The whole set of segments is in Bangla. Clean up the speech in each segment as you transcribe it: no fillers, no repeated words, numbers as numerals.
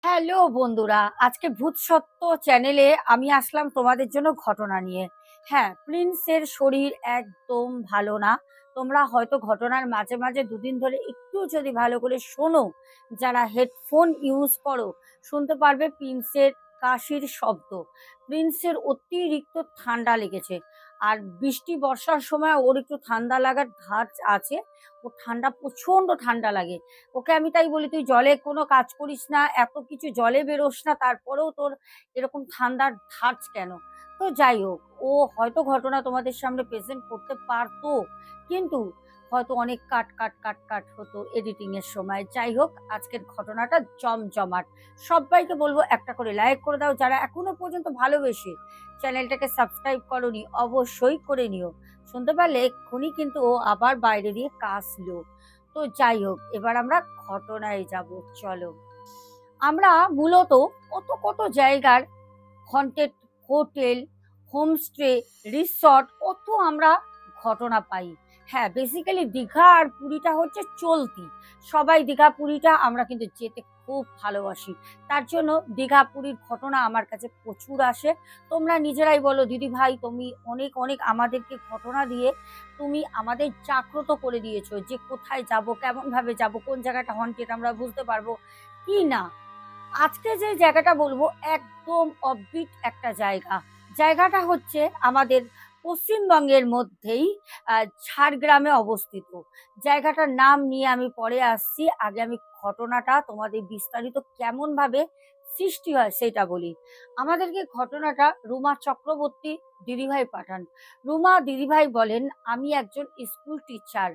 হ্যালো বন্ধুরা, আজকে ভূত সত্য চ্যানেলে আমি আসলাম তোমাদের জন্য ঘটনা নিয়ে। হ্যাঁ, প্রিন্সের শরীর একদম ভালো না। তোমরা হয়তো ঘটনার মাঝে মাঝে দুদিন ধরে একটু যদি ভালো করে শোনো, যারা হেডফোন ইউজ করো, শুনতে পারবে প্রিন্সের কাশির শব্দ। প্রিন্সের অতিরিক্ত ঠান্ডা লেগেছে। আর বৃষ্টি বর্ষার সময় ওর একটু ঠান্ডা লাগার ধাঁচ আছে। ও ঠান্ডা, প্রচন্ড ঠান্ডা লাগে। ওকে আমি তাই বলি, তুই জলে কোনো কাজ করিস না, এত কিছু জলে বেরোস না, তারপরেও তোর এরকম ঠান্ডার ধাঁচ কেন? তো যাই হোক, ও হয়তো ঘটনা তোমাদের সামনে প্রেজেন্ট করতে পারতো, কিন্তু হয়তো অনেক কাট কাট কাট কাট হতো এডিটিং এর সময়। যাই হোক, আজকের ঘটনাটা জমজমাট। সবাইকে বলবো একটা করে লাইক করে দাও, যারা এখনো পর্যন্ত ভালোবেসে চ্যানেলটাকে সাবস্ক্রাইব করোনি অবশ্যই করে নিও। শুনতে পারলে এক্ষুনি কিন্তু ও আবার বাইরে দিয়ে কাশলো। তো যাই হোক, এবার আমরা ঘটনায় যাব। চলো, আমরা মূলত কত কত জায়গার হন্টেড হোটেল, হোমস্টে, রিসর্ট, কত আমরা ঘটনা পাই। হ্যাঁ, বেসিক্যালি দীঘা আর পুরীটা হচ্ছে চলতি। সবাই দীঘা পুরীটা আমরা কিন্তু যেতে খুব ভালোবাসি। তার জন্য দীঘা পুরীর ঘটনা আমার কাছে প্রচুর আসে। তোমরা নিজেরাই বলো, দিদি ভাই তুমি অনেক অনেক আমাদেরকে ঘটনা দিয়ে তুমি আমাদের জাগ্রত করে দিয়েছো, যে কোথায় যাব, কেমন ভাবে যাব, কোন জায়গাটা হন্টেড আমরা বুঝতে পারবো কি না। আজকে যে জায়গাটা বলবো একদম অফবিট একটা জায়গা। জায়গাটা হচ্ছে আমাদের পশ্চিমবঙ্গের মধ্যেই ঝাড়গ্রামে অবস্থিত। জায়গাটার নাম নিয়ে আমি পরে আসছি, আগে আমি ঘটনাটা তোমাদের বিস্তারিত কেমন ভাবে সৃষ্টি হয় সেটা বলি। আমাদেরকে ঘটনাটা রুমা চক্রবর্তী দিদিভাই পাঠান। রুমা দিদিভাই বলেন, আমি একজন স্কুল টিচার।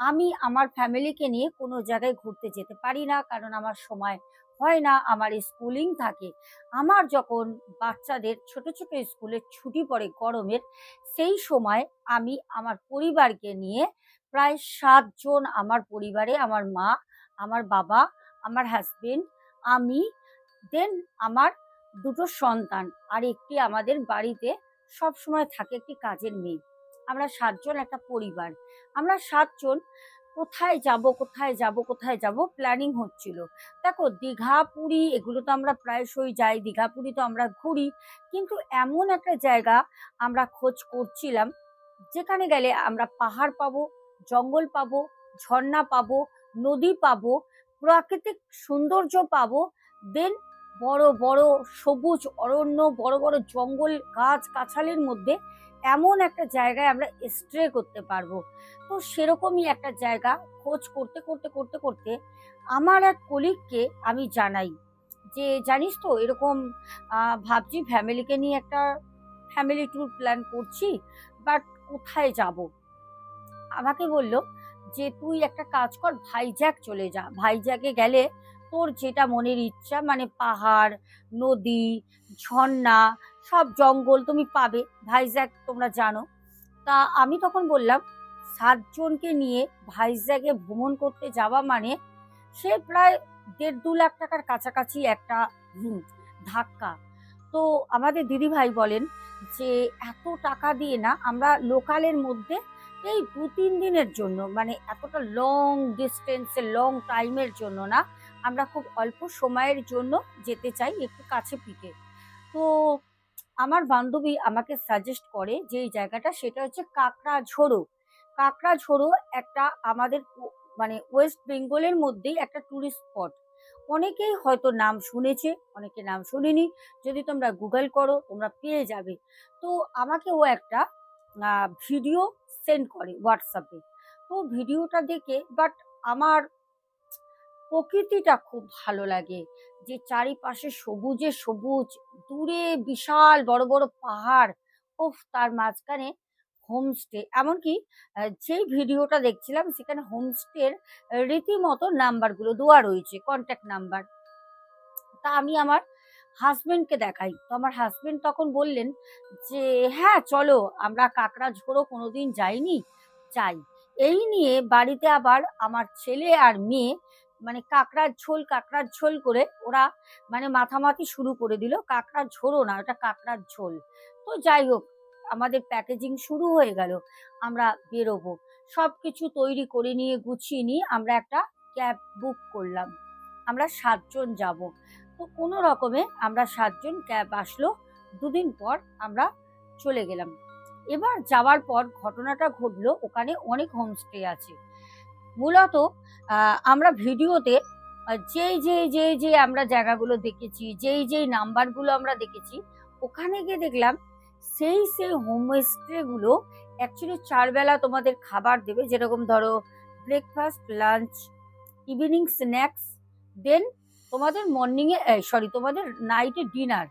আমি আমার ফ্যামিলিকে নিয়ে কোনো জায়গায় ঘুরতে যেতে পারি না, কারণ আমার সময় হয় না, আমার স্কুলিং থাকে। আমার যখন বাচ্চাদের ছোট ছোট স্কুলের ছুটি পড়ে গরমের, সেই সময় আমি আমার পরিবারকে নিয়ে, প্রায় 7 জন আমার পরিবারে, আমার মা, আমার বাবা, আমার হাজবেন্ড, আমি, দেন আমার দুটো সন্তান, আর একটি আমাদের বাড়িতে সব সময় থাকে একটি কাজের মেয়ে। আমরা 7 জন একটা পরিবার। আমরা 7 জন কোথায় যাব কোথায় যাব কোথায় যাব প্ল্যানিং হচ্ছিল। দেখো, দীঘা পুরী এগুলো তো আমরা প্রায়শই যাই, দীঘা পুরী তো আমরা ঘুরি, কিন্তু এমন একটা জায়গা আমরা খোঁজ করছিলাম, যেখানে গেলে আমরা পাহাড় পাবো, জঙ্গল পাবো, ঝর্ণা পাবো, নদী পাবো, প্রাকৃতিক সৌন্দর্য পাবো, দেন বড় বড় সবুজ অরণ্য, বড় বড় জঙ্গল, গাছ গাছালির মধ্যে এমন একটা জায়গায় আমরা স্টে করতে পারবো। তো সেরকমই একটা জায়গা খোঁজ করতে করতে করতে করতে আমার এক কলিগকে আমি জানাই যে, জানিস তো এরকম ভাবছি ফ্যামিলিকে নিয়ে একটা ফ্যামিলি ট্যুর প্ল্যান করছি, বাট কোথায় যাব। আমাকে বলল যে, তুই একটা কাজ কর, ভাইজ্যাক চলে যা। ভাইজ্যাকে গেলে তোর যেটা মনের ইচ্ছা, মানে পাহাড়, নদী, ঝর্ণা, সব জঙ্গল তুমি পাবে। ভাইজ্যাক তোমরা জানো। তা আমি তখন বললাম, 7 জনকে নিয়ে ভাইজ্যাগে ভ্রমণ করতে যাওয়া মানে সে প্রায় 1.5-2 লাখ টাকার কাছাকাছি একটা ধাক্কা। তো আমাদের দিদিভাই বলেন যে, এত টাকা দিয়ে না, আমরা লোকালের মধ্যে এই 2-3 দিনের জন্য, মানে এতটা লং ডিস্টেন্সে লং টাইমের জন্য না, আমরা খুব অল্প সময়ের জন্য যেতে চাই, একটু কাছে পিঠে। তো আমার বান্ধবী আমাকে সাজেস্ট করে যে এই জায়গাটা, সেটা হচ্ছে কাকড়াঝোড়ো। কাকড়াঝোড়ো একটা আমাদের মানে ওয়েস্ট বেঙ্গলের মধ্যেই একটা টুরিস্ট স্পট। অনেকেই হয়তো নাম শুনেছে, অনেকে নাম শুনেনি। যদি তোমরা গুগল করো তোমরা পেয়ে যাবে। তো আমাকে ও একটা ভিডিও সেন্ড করে হোয়াটসঅ্যাপে। তো ভিডিওটা দেখে, বাট আমার প্রকৃতিটা খুব ভালো লাগে, যে চারিপাশে সবুজে সবুজ, দূরে বিশাল বড় বড় পাহাড়, উফ, তার মাঝখানে হোমস্টে। এমনকি যেই ভিডিওটা দেখছিলাম সেখানে হোমস্টের রীতিমতো নাম্বারগুলো দেওয়া রয়েছে, কন্ট্যাক্ট নাম্বার। তা আমি আমার হাজবেন্ডকে দেখাই। তো আমার হাজবেন্ড তখন বললেন যে, হ্যাঁ চলো, আমরা কাকড়াঝোড়ো কোনোদিন যাইনি, যাই। এই নিয়ে বাড়িতে আবার আমার ছেলে আর মেয়ে মানে কাকড়ার ঝোল করে ওরা মানে মাথামাতি শুরু করে দিল। কাকড়ার ঝোড়ো না, ওটা কাকড়ার ঝোল। তো যাই হোক, আমাদের প্যাকেজিং শুরু হয়ে গেল, আমরা বেরোবো। সবকিছু তৈরি করে নিয়ে গুছিয়ে নিয়ে আমরা একটা ক্যাব বুক করলাম। আমরা 7 জন যাব। তো কোনো রকমে আমরা 7 জন, ক্যাব আসলো। দুদিন পর আমরা চলে গেলাম। এবার যাওয়ার পর ঘটনাটা ঘটলো, ওখানে অনেক হোমস্টে আছে। মূলত আমরা ভিডিওতে যেই আমরা জায়গাগুলো দেখেছি, যেই নাম্বারগুলো আমরা দেখেছি, ওখানে গিয়ে দেখলাম সেই হোমস্টেগুলো অ্যাকচুয়ালি 4 বেলা তোমাদের খাবার দেবে। যেরকম ধরো ব্রেকফাস্ট, লাঞ্চ, ইভিনিং স্ন্যাক্স, দেন তোমাদের তোমাদের নাইটে ডিনার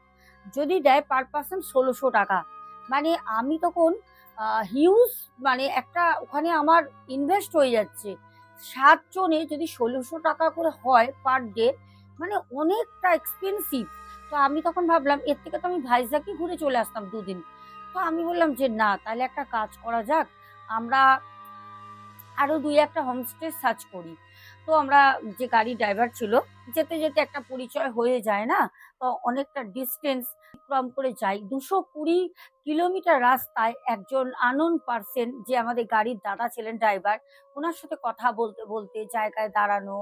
যদি দেয় পার পার্সন ১৬০০ টাকা। মানে আমি তখন হিউজ, মানে একটা ওখানে আমার ইনভেস্ট হয়ে যাচ্ছে। 7 জনে যদি ১৬০০ টাকা করে হয় পার ডে, মানে অনেকটা এক্সপেন্সিভ। তো আমি তখন ভাবলাম এর থেকে তো আমি ভাইজ্যাগই ঘুরে চলে আসতাম ২ দিন। তো আমি বললাম যে না, তাহলে একটা কাজ করা যাক, আমরা আরো ২-১টা হোমস্টে সার্চ করি। তো আমরা, যে গাড়ি ড্রাইভার ছিল, যেতে যেতে একটা পরিচয় হয়ে যায় না, তো অনেকটা ডিস্টেন্স অতিক্রম করে যাই। ২২০ কিলোমিটার রাস্তায় একজন আননোন পার্সন, যে আমাদের গাড়ির দাদা ছিলেন ড্রাইভার, ওনার সাথে কথা বলতে বলতে জায়গায় দাঁড়ানো,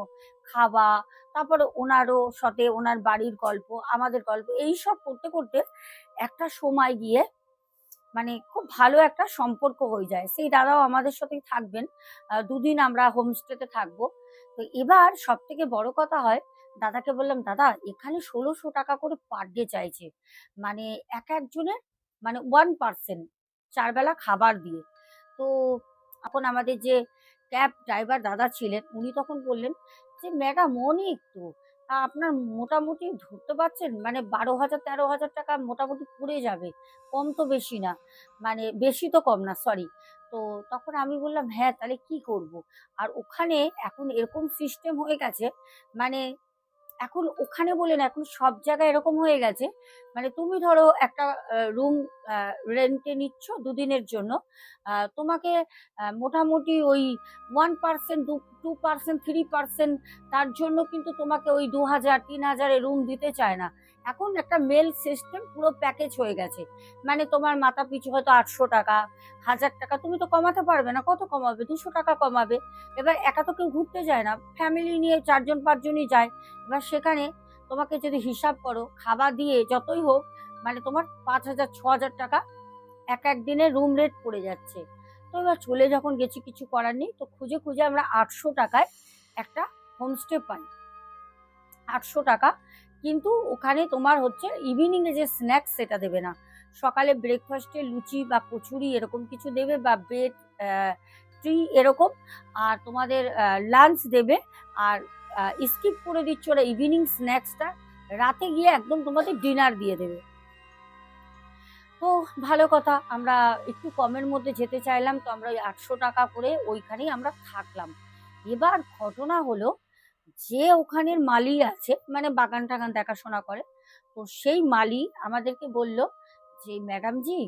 খাওয়া, তারপরে ওনারও সাথে ওনার বাড়ির গল্প, আমাদের গল্প, এইসব করতে করতে একটা সময় গিয়ে মানে খুব ভালো একটা সম্পর্ক হয়ে যায়। সেই দাদাও আমাদের সাথেই থাকবেন। ২ দিন আমরা হোমস্টেতে থাকবো। তো এবার সবথেকে বড় কথা হয়, দাদাকে বললাম, "দাদা, এখানে ১৬০০ টাকা করে পার ডে চাইছে। মানে একজনের, মানে 1 পারসন ৪ বেলা খাবার দিয়ে।" তো এখন আমাদের যে ক্যাব ড্রাইভার দাদা ছিলেন, উনি তখন বললেন যে, "ম্যাডাম, অনেক তো। আপনার মোটামুটি ধরতে পারছেন, মানে ১২,০০০-১৩,০০০ টাকা মোটামুটি পড়ে যাবে। কম তো বেশি না। মানে বেশি তো কম না, সরি।" তো তখন আমি বললাম, "হ্যাঁ, তাহলে কি করব?" আর ওখানে এখন এরকম সিস্টেম হয়ে গেছে, মানে এখন ওখানে বলে না, এখন সব জায়গায় এরকম হয়ে গেছে। মানে তুমি ধরো একটা রুম রেন্টে নিচ্ছ ২ দিনের জন্য। তোমাকে মোটামুটি ওই 1% 2% 3% তার জন্য কিন্তু তোমাকে ওই ২,০০০ ৩,০০০ এ রুম দিতে চায় না। এখন একটা মেল সিস্টেম পুরো প্যাকেজ হয়ে গেছে। মানে তোমার মাথা পিছু হয়তো ৮০০ টাকা, ১,০০০ টাকা, তুমি তো কমাতে পারবে না। কত কমাবে? ২০০ টাকা কমাবে। এবার একা তো কেউ ঘুরতে যায় না। ফ্যামিলি নিয়ে ৪ জন ৫ জনই যায়। এবার সেখানে তোমাকে যদি হিসাব করো, খাওয়া দিয়ে যতই হোক, মানে তোমার ৫,০০০ ৬,০০০ টাকা এক দিনের রুম রেট পড়ে যাচ্ছে। তো এবার চলে যখন গেছি, কিছু করার নেই। তো খুঁজে খুঁজে আমরা ৮০০ টাকায় একটা হোমস্টে পাই। ৮০০ টাকা। কিন্তু ওখানে তোমার হচ্ছে ইভিনিং এ যে স্ন্যাক্স, সেটা দেবে না। সকালে ব্রেকফাস্টে লুচি বা কচুরি এরকম কিছু দেবে, বা ব্রেড, টি এরকম। আর তোমাদের লাঞ্চ দেবে। আর স্কিপ করে দিচ্ছে ওরা ইভিনিং স্ন্যাক্সটা। রাতে গিয়ে একদম তোমাদের ডিনার দিয়ে দেবে। তো ভালো কথা, আমরা একটু কমের মধ্যে যেতে চাইলাম। তো আমরা ওই ৮০০ টাকা করে ওইখানেই আমরা থাকলাম। এবার ঘটনা হলো, যে ওখানের মালি আছে, মানে বাগান টাগান দেখাশোনা করে, তো সেই মালি আমাদেরকে বলল যে, "ম্যাডাম জি,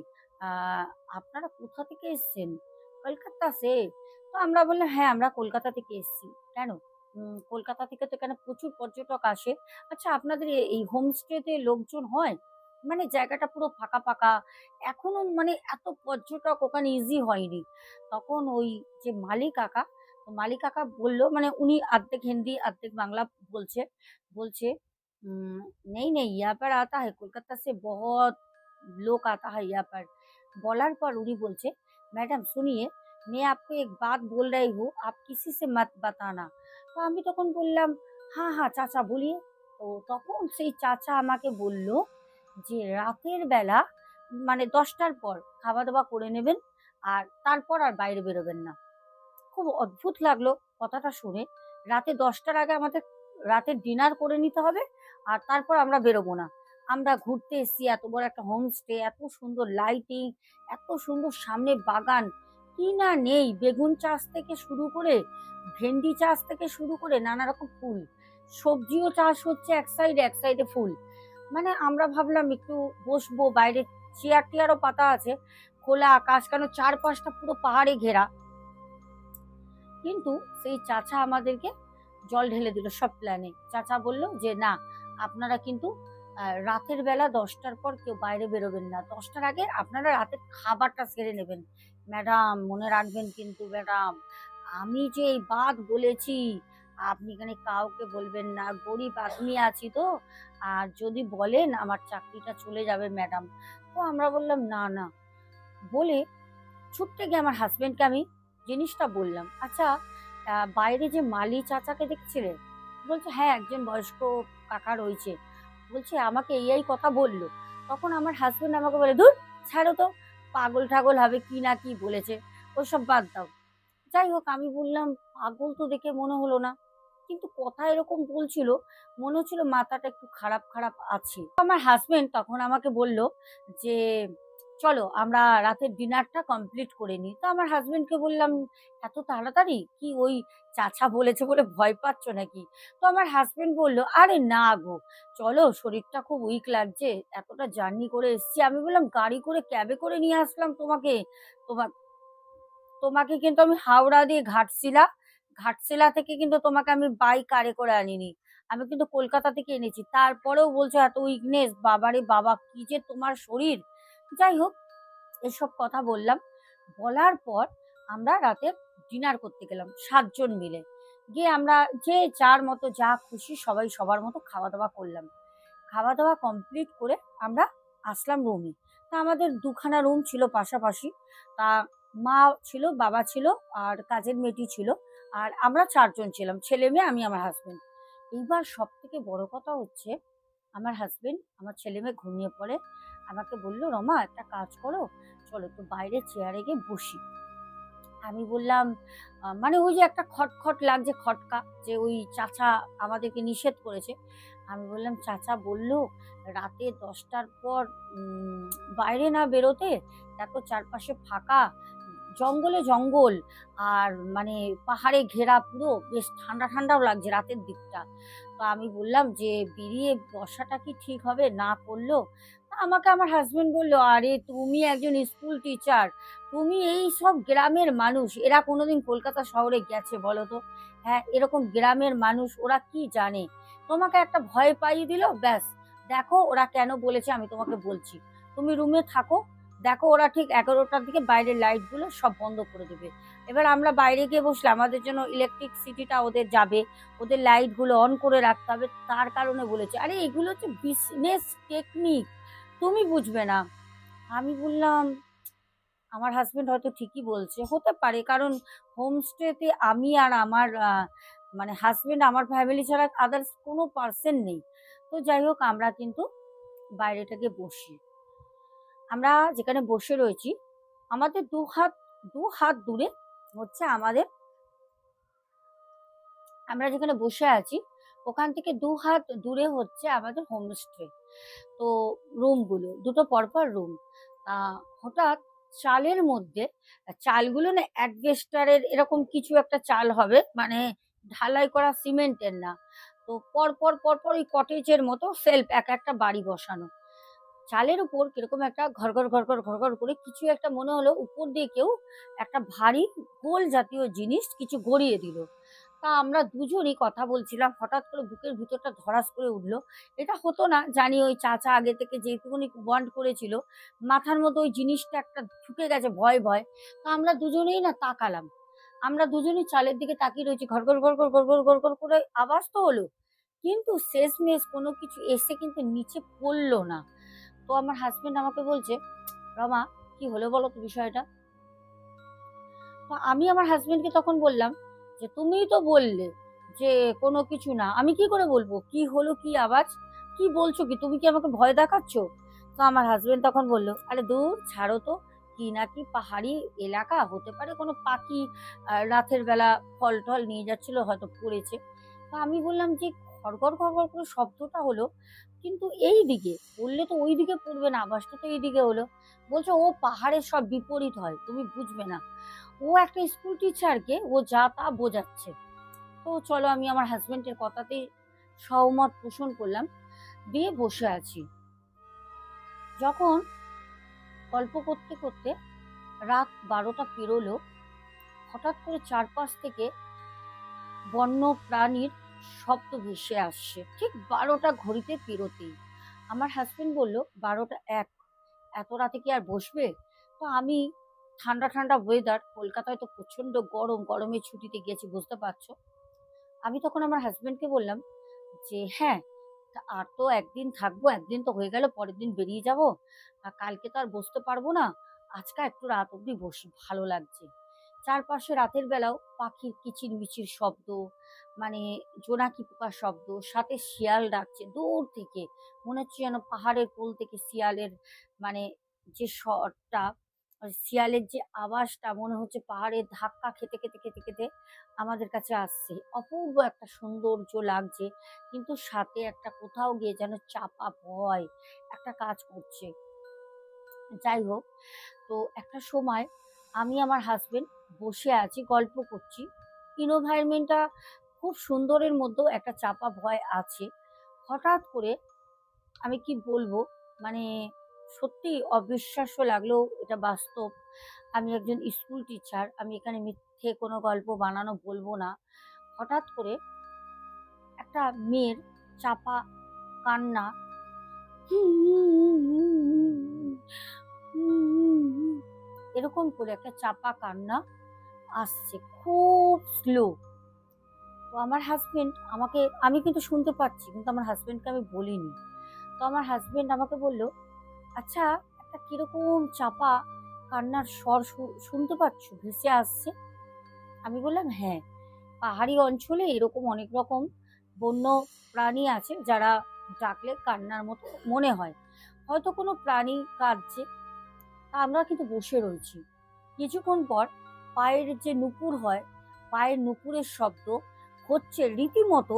আপনারা কোথা থেকে এসছেন?" "কলকাতা সে।" তো আমরা বললাম, "হ্যাঁ, আমরা কলকাতা থেকে এসছি।" "কেন?" "কলকাতা থেকে তো এখানে প্রচুর পর্যটক আসে। আচ্ছা, আপনাদের এই হোমস্টেতে লোকজন হয়?" মানে জায়গাটা পুরো ফাঁকা ফাঁকা, এখনো মানে এত পর্যটক ওখানে ইজি হয়নি। তখন ওই যে মালি কাকা, তো মালি কাকা বলল, মানে উনি অর্ধেক হিন্দি অর্ধেক বাংলা বলছে। বলছে, "नहीं नहीं, यहाँ पर आता है, कोलकाता से बहुत लोग आता है यहाँ पर।" বলার পর উনি বলছে, "ম্যাডাম सुनिए, मैं आपको एक बात बोल रही हूँ, आप किसी से मत बताना।" তো আমি তখন বললাম, "হ্যাঁ হ্যাঁ চাচা, বলিয়ে।" তো তখন সেই চাচা আমাকে বলল যে রাতের বেলা, মানে ১০টার পর খাওয়া-দাওয়া করে নেবেন, আর তারপর আর বাইরে বেরোবেন না। খুব অদ্ভুত লাগলো কথাটা শুনে। রাতে ১০টার আগে আমাদের রাতের ডিনার করে নিতে হবে, আর তারপর আমরা বেরোবো না। আমরা ঘুরতে এসেছি এত বড় একটা হোমস্টে, এত সুন্দর লাইটিং, এত সুন্দর সামনে বাগান, কি না নেই! বেগুন চাষ থেকে শুরু করে, ভেন্ডি চাষ থেকে শুরু করে নানা রকম ফুল। সবজিও চাষ হচ্ছে এক সাইডে ফুল। মানে আমরা ভাবলাম একটু বসবো, বাইরে চেয়ার-টেয়ারও পাতা আছে, খোলা আকাশ, কেন চারপাশটা পুরো পাহাড়ে ঘেরা। কিন্তু সেই চাচা আমাদেরকে জল ঢেলে দিল সব প্ল্যানে। চাচা বলল যে, "না, আপনারা কিন্তু রাতের বেলা ১০টার পর কেউ বাইরে বেরোবেন না। ১০টার আগে আপনারা রাতের খাবারটা সেরে নেবেন। ম্যাডাম, মনে রাখবেন কিন্তু ম্যাডাম, আমি যে এই বাত বলেছি, আপনি এখানে কাউকে বলবেন না, গরিব আদমি আছি তো, আর যদি বলেন আমার চাকরিটা চলে যাবে ম্যাডাম। তো আমরা বললাম না, না। বলে ছুটতে গিয়ে আমার হাসব্যান্ডকে আমি জিনিসটা বললাম। আচ্ছা, বাইরে যে মালি চাচাকে দেখছিলে? বলছে, হ্যাঁ, একজন বয়স্ক কাকা রয়েছে। বলছে আমাকে এই কথা বলল। তখন আমার হাসব্যান্ড আমাকে বলে, "ধুর, ছাড়ো তো, পাগল-টাগল হবে, কি না কি বলেছে। ওসব বাদ দাও।" যাই হোক, আমি বললাম, পাগল তো দেখে মনে হলো না। কিন্তু কথা এরকম বলছিল, মনে হচ্ছিল মাথাটা একটু খারাপ, খারাপ আছে। আমার হাসব্যান্ড তখন আমাকে বলল যে, "চলো আমরা রাতের ডিনারটা কমপ্লিট করে নিই।" তো আমার হাসব্যান্ডকে বললাম, "এত তাড়াতাড়ি? কি ওই চাচা বলেছে বলে ভয় পাচ্ছ নাকি?" তো আমার হাসব্যান্ড বলল, "আরে না গো, চলো, শরীরটা খুব উইক লাগছে। এতটা জার্নি করে এসছি।" আমি বললাম, "গাড়ি করে, ক্যাবে করে নিয়ে আসলাম তোমাকে। তোমা তোমাকে কিন্তু আমি হাওড়া দিয়ে ঘাটশিলা থেকে কিন্তু তোমাকে আমি বাই কারে করে আনিনি। আমি কিন্তু কলকাতা থেকে এনেছি। তারপরেও বলছো এত উইকনেস, বাবারে বাবা! কি যে তোমার শরীর!" যাই হোক, এসব কথা বললাম। বলার পর আমরা রাতে ডিনার করতে গেলাম ৭ জন মিলে। গিয়ে আমরা যে যার মতো যা খুশি সবাই সবার মতো খাওয়া-দাওয়া করলাম। খাওয়া-দাওয়া কমপ্লিট করে আমরা আসলাম রুমে। তা আমাদের ২ খানা রুম ছিল পাশাপাশি। তা মা ছিল, বাবা ছিল, আর কাজের মেয়েটি ছিল। আর আমরা ৪ জন ছিলাম। ছেলে-মেয়ে, আমি, আমার হাসব্যান্ড। এইবার সবথেকে বড় কথা হচ্ছে, আমার হাসব্যান্ড আমার ছেলে-মেয়ে ঘুমিয়ে পড়ে। আমাকে বলল, "রমা, একটা কাজ করো। চলো একটু বাইরে চেয়ারে গিয়ে বসি।" আমি বললাম, মানে ওই যে একটা খটখট লাগছে, খটকা, যে ওই চাচা আমাদেরকে নিষেধ করেছে। আমি বললাম, "চাচা বলল রাতে ১০টার পর উম বাইরে না বেরোতে। দেখো চারপাশে ফাঁকা, জঙ্গলে জঙ্গল, আর মানে পাহাড়ে ঘেরা পুরো, বেশ ঠান্ডা, ঠান্ডাও লাগছে রাতের দিকটা।" তো আমি বললাম যে, "বেরিয়ে বসাটা কি ঠিক হবে না করলেও?" আমাকে আমার হাসব্যান্ড বলল, "আরে তুমি একজন স্কুল টিচার, তুমি এইসব গ্রামের মানুষ, এরা কোনোদিন কলকাতা শহরে গেছে বলো তো? হ্যাঁ, এরকম গ্রামের মানুষ, ওরা কি জানে? তোমাকে একটা ভয় পাইয়ে দিল, ব্যাস। দেখো ওরা কেন বলেছে আমি তোমাকে বলছি। তুমি রুমে থাকো, দেখো ওরা ঠিক ১১টার দিকে বাইরের লাইটগুলো সব বন্ধ করে দেবে।" এবার আমরা বাইরে গিয়ে বসলে আমাদের জন্য ইলেকট্রিসিটিটা ওদের যাবে, ওদের লাইটগুলো অন করে রাখতে হবে। তার কারণে বলেছে। আরে এগুলো হচ্ছে বিজনেস টেকনিক, তুমি বুঝবে না। আমি বললাম, আমার হাসব্যান্ড হয়তো ঠিকই বলছে। হতে পারে, কারণ হোমস্টেতে আমি আর আমার মানে হাসব্যান্ড, আমার ফ্যামিলি ছাড়া আদার্স কোনো পারসন নেই। তো যাই হোক, আমরা কিন্তু বাইরেটাকে বসি। আমরা যেখানে বসে রয়েছি, আমাদের দু হাত দূরে হচ্ছে আমাদের, আমরা যেখানে বসে আছি ওখান থেকে ২ হাত দূরে হচ্ছে আমাদের হোমস্টে। তো রুমগুলো, ২ টো পরপর রুম। আ হঠাৎ চালের মধ্যে, চালগুলো না অ্যাডবেস্টারের এরকম কিছু একটা চাল হবে, মানে ঢালাই করা সিমেন্টের না। তো পরপর ওই কটেজের মতো সেলফ একটা বাড়ি বসানো। চালের উপর কিরকম একটা ঘড়ঘড় করে কিছু একটা মনে হলো, উপর দিয়ে কেউ একটা ভারী গোল জাতীয় জিনিস কিছু গড়িয়ে দিল। তা আমরা দুজনই কথা বলছিলাম, হঠাৎ করে বুকের ভিতরটা ধড়াস করে উঠল। এটা হতো না জানি, ওই চাচা আগে থেকে যেটুকুনি ওয়ার্ন করেছিল, মাথার মধ্যে ওই জিনিসটা একটা ঢুকে গেছে, ভয়। তা আমরা দুজনেই না তাকালাম। আমরা দুজনেই চালের দিকে তাকিয়ে রয়েছি। ঘড়ঘড় করে আওয়াজ তো হলো। কিন্তু শেষমেষ কোনো কিছু এসে কিন্তু নিচে পড়ল না। তো আমার হাসব্যান্ড আমাকে বলছে, "রমা, কি হলো বলো তো বিষয়টা?" তো আমি আমার হাসব্যান্ডকে তখন বললাম যে, "তুমিই তো বললে যে কোনো কিছু না।" আমি কি করে বলবো? কি হলো, কি আওয়াজ? কি বলছো কি? তুমি কি আমাকে ভয় দেখাচ্ছ? তো আমার হাসব্যান্ড তখন বলল, "আরে ধুর, ছাড়ো তো। কি না কি পাহাড়ি এলাকা, হতে পারে কোনো পাখি রাতের বেলা ফল-টল নিয়ে যাচ্ছিল, হয়তো পড়েছে।" তো আমি বললাম যে, খড়গড় করে শব্দটা হলো, কিন্তু এইদিকে, পড়লে তো ওইদিকে পড়বে না, আওয়াজটা তো এইদিকে হলো। বলছে, "ও পাহাড়ের সব বিপরীত হয়, তুমি বুঝবে না।" ও একটা স্কুল টিচারকে ও যা তা বোঝাচ্ছে। তো চলো, আমি আমার হাসব্যান্ডের কথাতেই সহমত পোষণ করলাম, দিয়ে বসে আছি। যখন গল্প করতে রাত ১২টা পেরোলো, হঠাৎ করে চারপাশ থেকে বন্য প্রাণীর শব্দ ভেসে আসছে। ঠিক ১২টা ঘড়িতে পেরোতেই। আমার হাসব্যান্ড বলল, "১২টা ১, এত রাতে কি আর বসবে?" তো আমি, ঠান্ডা ওয়েদার, কলকাতায় তো প্রচণ্ড গরম, গরমের ছুটিতে গেছি বুঝতে পারছো। আমি তখন আমার হাসব্যান্ডকে বললাম যে, "হ্যাঁ, আর তো একদিন থাকবো, একদিন তো হয়ে গেল, পরের দিন বেরিয়ে যাবো। কালকে তো আর বসতে পারবো না। আজকে একটু রাত অবধি বসি, ভালো লাগছে।" চারপাশে রাতের বেলাও পাখির কিচিরমিচির শব্দ, মানে জোনাকি পোকার শব্দ, সাথে শিয়াল ডাকছে দূর থেকে। মনে হচ্ছে যেন পাহাড়ের কোল থেকে শিয়ালের মানে যে স্বরটা, শিয়ালের যে আওয়াজটা মনে হচ্ছে পাহাড়ের ধাক্কা খেতে আমাদের কাছে আসছে। অপূর্ব একটা সৌন্দর্য লাগছে। কিন্তু সাথে একটা কোথাও গিয়ে যেন চাপা ভয় একটা কাজ করছে। যাই হোক, তো একটা সময় আমি আমার হাসব্যান্ড বসে আছি, গল্প করছি। এনভায়রনমেন্টটা খুব সুন্দরের মধ্যেও একটা চাপা ভয় আছে। হঠাৎ করে আমি কি বলবো, মানে সত্যি অবিশ্বাস্য লাগলেও এটা বাস্তব। আমি একজন স্কুল টিচার, আমি এখানে মিথ্যে কোনো গল্প বানানো বলবো না। হঠাৎ করে একটা মেয়ের চাপা কান্না, এরকম করে একটা চাপা কান্না আসছে খুব স্লো। তো আমার হাজবেন্ড আমাকে, আমি কিন্তু শুনতে পাচ্ছি কিন্তু আমার হাজবেন্ডকে আমি বলিনি। তো আমার হাজবেন্ড আমাকে বলল, আচ্ছা, একটা কিরকম চাপা কান্নার স্বর শুনতে পাচ্ছ, ভেসে আসছে? আমি বললাম, হ্যাঁ, পাহাড়ি অঞ্চলে এরকম অনেক রকম বন্য প্রাণী আছে যারা ডাকলে কান্নার মতো মনে হয়, হয়তো কোনো প্রাণী কাঁদছে। তা আমরা কিন্তু বসে রয়েছি। কিছুক্ষণ পর পায়ের যে নুপুর হয়, পায়ের নুপুরের শব্দ হচ্ছে রীতিমতো।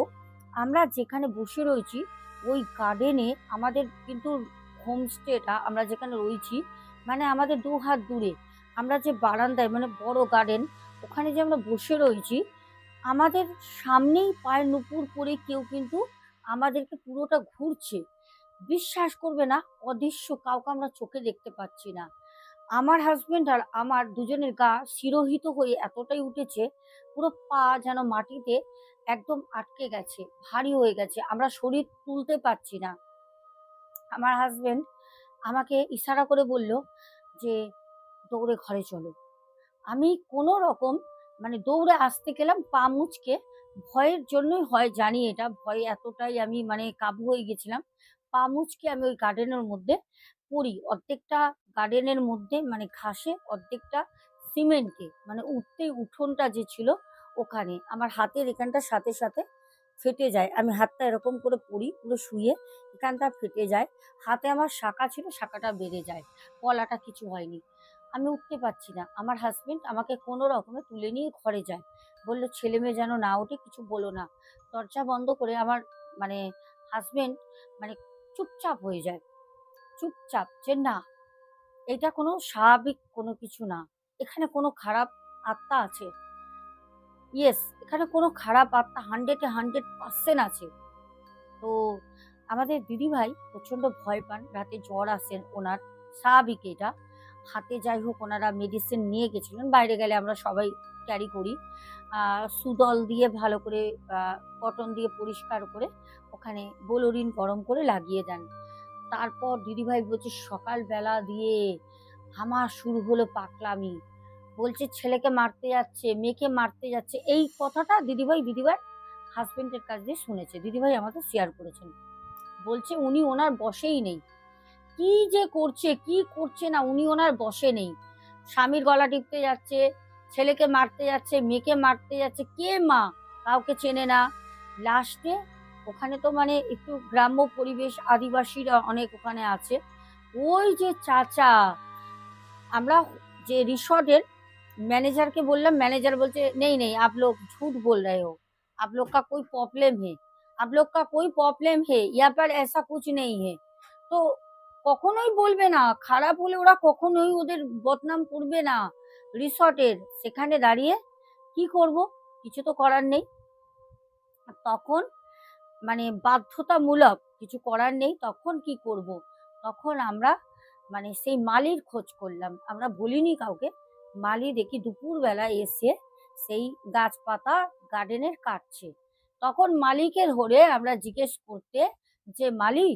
আমরা যেখানে বসে রয়েছি ওই গার্ডেনে, আমাদের কিন্তু হোমস্টেটা আমরা যেখানে রয়েছি, মানে আমাদের ২ হাত দূরে আমরা যে বারান্দায়, মানে বড় গার্ডেন, ওখানে যে আমরা বসে রয়েছি, আমাদের সামনেই পায়ের নুপুর পরে কেউ কিন্তু আমাদেরকে পুরোটা ঘুরছে। বিশ্বাস করবে না, অদৃশ্য কাউকে আমরা চোখে দেখতে পাচ্ছি না। আমার হাসব্যান্ড আর আমার দুজনের গা শিরোহিত হয়ে এতটাই উঠেছে, পুরো পা যেন মাটিতে একদম আটকে গেছে, ভারী হয়ে গেছে, আমরা শরীর তুলতে পারছি না। আমার হাসব্যান্ড আমাকে ইশারা করে বলল যে, দৌড়ে ঘরে চলো। আমি কোনো রকম মানে দৌড়ে আসতে গেলাম পা মুচকে, ভয়ের জন্যই হয় জানি, এটা ভয়ে এতটাই আমি মানে কাবু হয়ে গেছিলাম। পা মুচকে আমি ওই গার্ডেনের মধ্যে পড়ি। অর্ধেকটা গার্ডেনের মধ্যে মানে ঘাসে, অর্ধেকটা সিমেন্টে, মানে উঠতেই উঠোনটা যে ছিল ওখানে। আমার হাতের এখানটার সাথে ফেটে যায়। আমি হাতটা এরকম করে পড়ি পুরো শুয়ে, এখানটা ফেটে যায়। হাতে আমার শাঁখা ছিল, শাঁখাটা বেড়ে যায়। গলাটা কিছু হয়নি। আমি উঠতে পারছি না। আমার হাসব্যান্ড আমাকে কোনো রকমে তুলে নিয়ে ঘরে যায়। বলল, ছেলেমেয়ে যেন না ওঠে, কিছু বলো না। দরজা বন্ধ করে আমার মানে হাসব্যান্ড মানে চুপচাপ হয়ে যায়। চুপচাপ, যে না, এটা কোনো স্বাভাবিক কোনো কিছু না। এখানে কোনো খারাপ আত্মা আছে। ইয়েস, এখানে কোনো খারাপ আত্মা 100 এ 100% আছে। তো আমাদের দিদিভাই প্রচণ্ড ভয় পান, রাতে জ্বর আসেন ওনার, স্বাভাবিক এটা। হাতে যাই হোক ওনারা মেডিসিন নিয়ে গেছিলেন, বাইরে গেলে আমরা সবাই ক্যারি করি। সুদল দিয়ে ভালো করে কটন দিয়ে পরিষ্কার করে ওখানে বোলোরিন গরম করে লাগিয়ে দেন। তারপর দিদিভাই বলছে সকালবেলা দিয়ে আমার শুরু হলো পাগলামি। বলছে ছেলেকে মারতে যাচ্ছে, মেয়েকে মারতে যাচ্ছে। এই কথাটা দিদিভাই হাসব্যান্ডের কাছ দিয়ে শুনেছে। দিদিভাই আমাকে শেয়ার করেছেন। বলছে উনি ওনার বশেই নেই। কি যে করছে, কি করছে না, উনি ওনার বশে নেই। স্বামীর গলা টিপতে যাচ্ছে, ছেলেকে মারতে যাচ্ছে, মেয়েকে মারতে যাচ্ছে। কে মা? কাউকে চেনে না। লাস্টে ওখানে তো মানে একটু গ্রাম্য পরিবেশ, আদিবাসীরা অনেক ওখানে আছে। ওই যে চাচা, আমরা যে রিসর্টের मैनेजर बोललाम, मैनेजर बोलছে नहीं नहीं आप लोग झूठ बोल रहे हो, आप लोग का कोई प्रॉब्लम है, आप लोग का कोई प्रॉब्लम है, यहाँ पर ऐसा कुछ नहीं है। তো কখনোই বলবে না, খারাপ হলে ওরা কখনোই ওদের বদনাম করবে না। রিসর্টের সেখানে দাঁড়িয়ে কি করব, কিছু তো করার নেই। তখন মানে বাধ্যতামূলক কিছু করার নেই, তখন কি করব, তখন আমরা মানে সেই মালির খোঁজ করলাম। আমরা বলিনি কাউকে। মালি দেখি দুপুরবেলা এসে সেই গাছপাতা গার্ডেনের কাটছে। তখন মালিকে ধরে আমরা জিজ্ঞেস করতে যে माली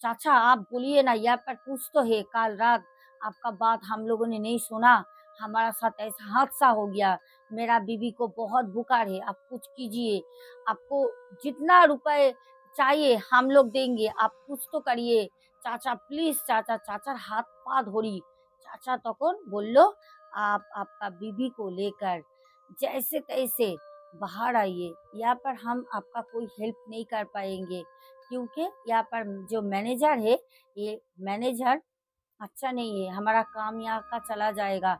चाचा आप बोलिए ना, यहाँ पर कुछ तो है, कल रात आपका बात हम लोगों ने नहीं सुना, हमारा साथ ऐसा हादसा हो गया, मेरा बीवी को बहुत बुखार है, आप कुछ कीजिए, आपको जितना रुपए चाहिए हम लोग देंगे, आप कुछ तो करिए, চাচা প্লিজ চাচা। চাচার হাত পা ধরি। চাচা তখন বলল, आप आपका बीवी को लेकर जैसे तैसे बाहर आइए, यहाँ पर हम आपका कोई हेल्प नहीं कर पाएंगे, क्योंकि यहाँ पर जो मैनेजर है, ये मैनेजर अच्छा नहीं है, हमारा काम यहाँ का चला जाएगा,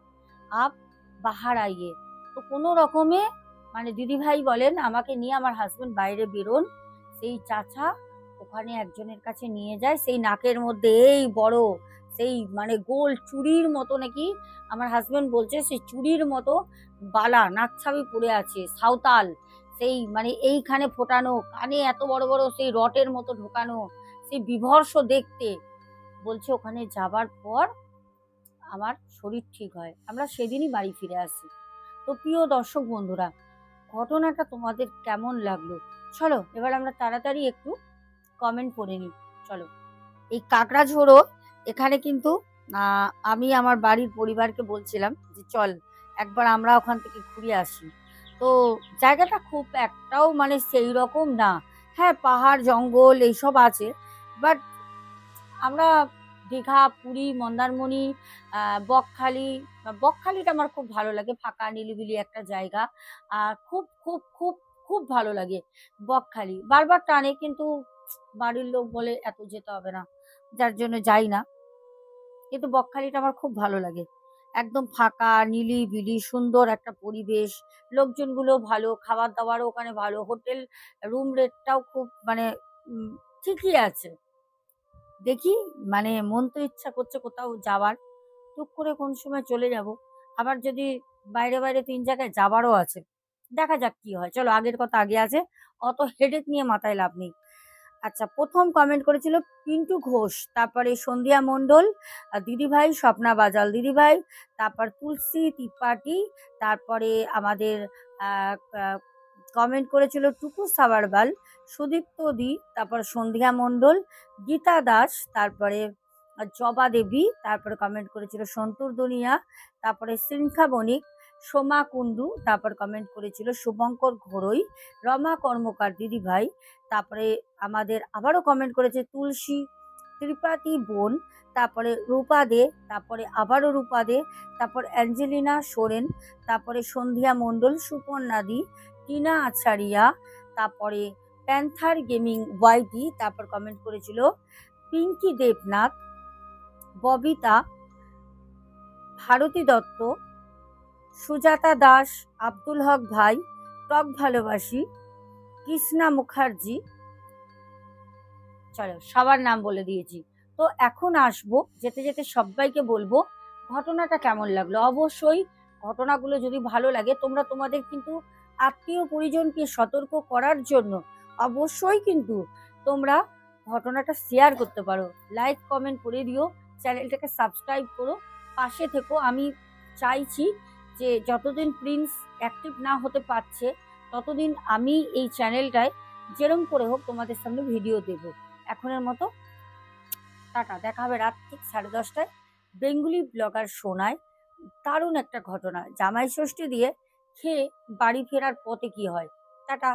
आप বাহার আইয়ে। তো কোনো রকমে মানে দিদিভাই বলেন আমাকে নিয়ে আমার হাজবেন্ড বাইরে বেরোন, সেই চাচা ওখানে একজনের কাছে নিয়ে যায়, সেই নাকের মধ্যে এই বড় সেই মানে গোল চুড়ির মতো নাকি, আমার হাজবেন্ড বলছে সেই চুড়ির মতো বালা নাকছাবি পড়ে আছে সাঁওতাল, সেই মানে এইখানে ফোটানো, কানে এত বড় বড় সেই রটের মতো ঢোকানো, সেই বিভৎস দেখতে। বলছে ওখানে যাবার পর আমার শরীর ঠিক হয়, আমরা সেদিনই বাড়ি ফিরে আসি। তো প্রিয় দর্শক বন্ধুরা, ঘটনাটা তোমাদের কেমন লাগলো? চলো এবার আমরা তাড়াতাড়ি একটু কমেন্ট করে নিই। চলো, এই কাকড়াঝোড়ো এখানে কিন্তু আমি আমার বাড়ির পরিবারকে বলছিলাম যে চল একবার আমরা ওখান থেকে ঘুরে আসি। তো জায়গাটা খুব একটাও মানে সেই রকম না, হ্যাঁ পাহাড় জঙ্গল এইসব আছে, বাট আমরা দীঘা, পুরী, মন্দারমণি, বকখালি, বকখালিটা আমার খুব ভালো লাগে, ফাঁকা নিলিবিলি একটা জায়গা, খুব খুব খুব খুব ভালো লাগে বকখালি। বারবার টানে কিন্তু বাড়ির লোক বলে এত যেতে হবে না, যার জন্য যাই না। কিন্তু বকখালিটা আমার খুব ভালো লাগে, একদম ফাঁকা নিলিবিলি সুন্দর একটা পরিবেশ, লোকজনগুলো ভালো, খাবার দাবারও ওখানে ভালো, হোটেল রুম রেটটাও খুব মানে ঠিকই আছে। দেখি মানে মন তো ইচ্ছা করছে কোথাও যাওয়ার, টুক করে কোন সময় চলে যাব। আবার যদি বাইরে বাইরে 3 জায়গায় যাবারও আছে, দেখা যাক কি হয়। চলো আগের কথা আগে আছে, অত হেডেক নিয়ে মাথায় লাভ নেই। আচ্ছা, প্রথম কমেন্ট করেছিল পিন্টু ঘোষ, তারপরে সন্ধ্যা মণ্ডল দিদিভাই, স্বপ্না বাজাল দিদিভাই, তারপর তুলসী ত্রিপাঠী, তারপরে আমাদের কমেন্ট করেছিল টুকু সাবারবাল, সুদীপ্ত দি, তারপর সন্ধ্যা মণ্ডল, গীতা দাস, তারপরে জবা দেবী, তারপরে কমেন্ট করেছিল সন্তুর দুনিয়া, তারপরে শৃঙ্খা বণিক, সোমা কুণ্ডু, তারপর কমেন্ট করেছিল শুভঙ্কর ঘোড়ই, রমা কর্মকার দিদিভাই, তারপরে আমাদের আবারও কমেন্ট করেছে তুলসী ত্রিপাঠী বোন, তারপরে রূপা দে, তারপরে আবারও রূপা দে, তারপর অ্যাঞ্জেলিনা সোরেন, তারপরে সন্ধ্যা মণ্ডল, সুপর্ণা দি, টিনা আচারিয়া, তারপরে প্যান্থার গেমিং ওয়াইটি, তারপর কমেন্ট করেছিল পিঙ্কি দেবনাথ, ববিতা, ভারতী দত্ত, সুজাতা দাস, আব্দুল হক ভাই, টক ভালোবাসি, কৃষ্ণা মুখার্জি। চলো সবার নাম বলে দিয়েছি। তো এখন আসবো, যেতে যেতে সবাইকে বলবো ঘটনাটা কেমন লাগলো। অবশ্যই ঘটনাগুলো যদি ভালো লাগে, তোমরা তোমাদের কিন্তু আত্মীয় পরিজনকে সতর্ক করার জন্য অবশ্যই কিন্তু তোমরা ঘটনাটা শেয়ার করতে পারো, লাইক কমেন্ট করে দিও, চ্যানেলটাকে সাবস্ক্রাইব করো, পাশে থেকো। আমি চাইছি যে যতদিন প্রিন্স অ্যাক্টিভ না হতে পারছে ততদিন আমি এই চ্যানেলটায় যেরম করে হোক তোমাদের সামনে ভিডিও দেবো। এখনের মতো টাটা, দেখা হবে রাত ঠিক 10:30টায় বেঙ্গলি ব্লগার শোনায়। দারুণ একটা ঘটনা, জামাই ষষ্ঠী দিয়ে খেয়ে বাড়ি ফেরার পথে কি হয়। টাটা।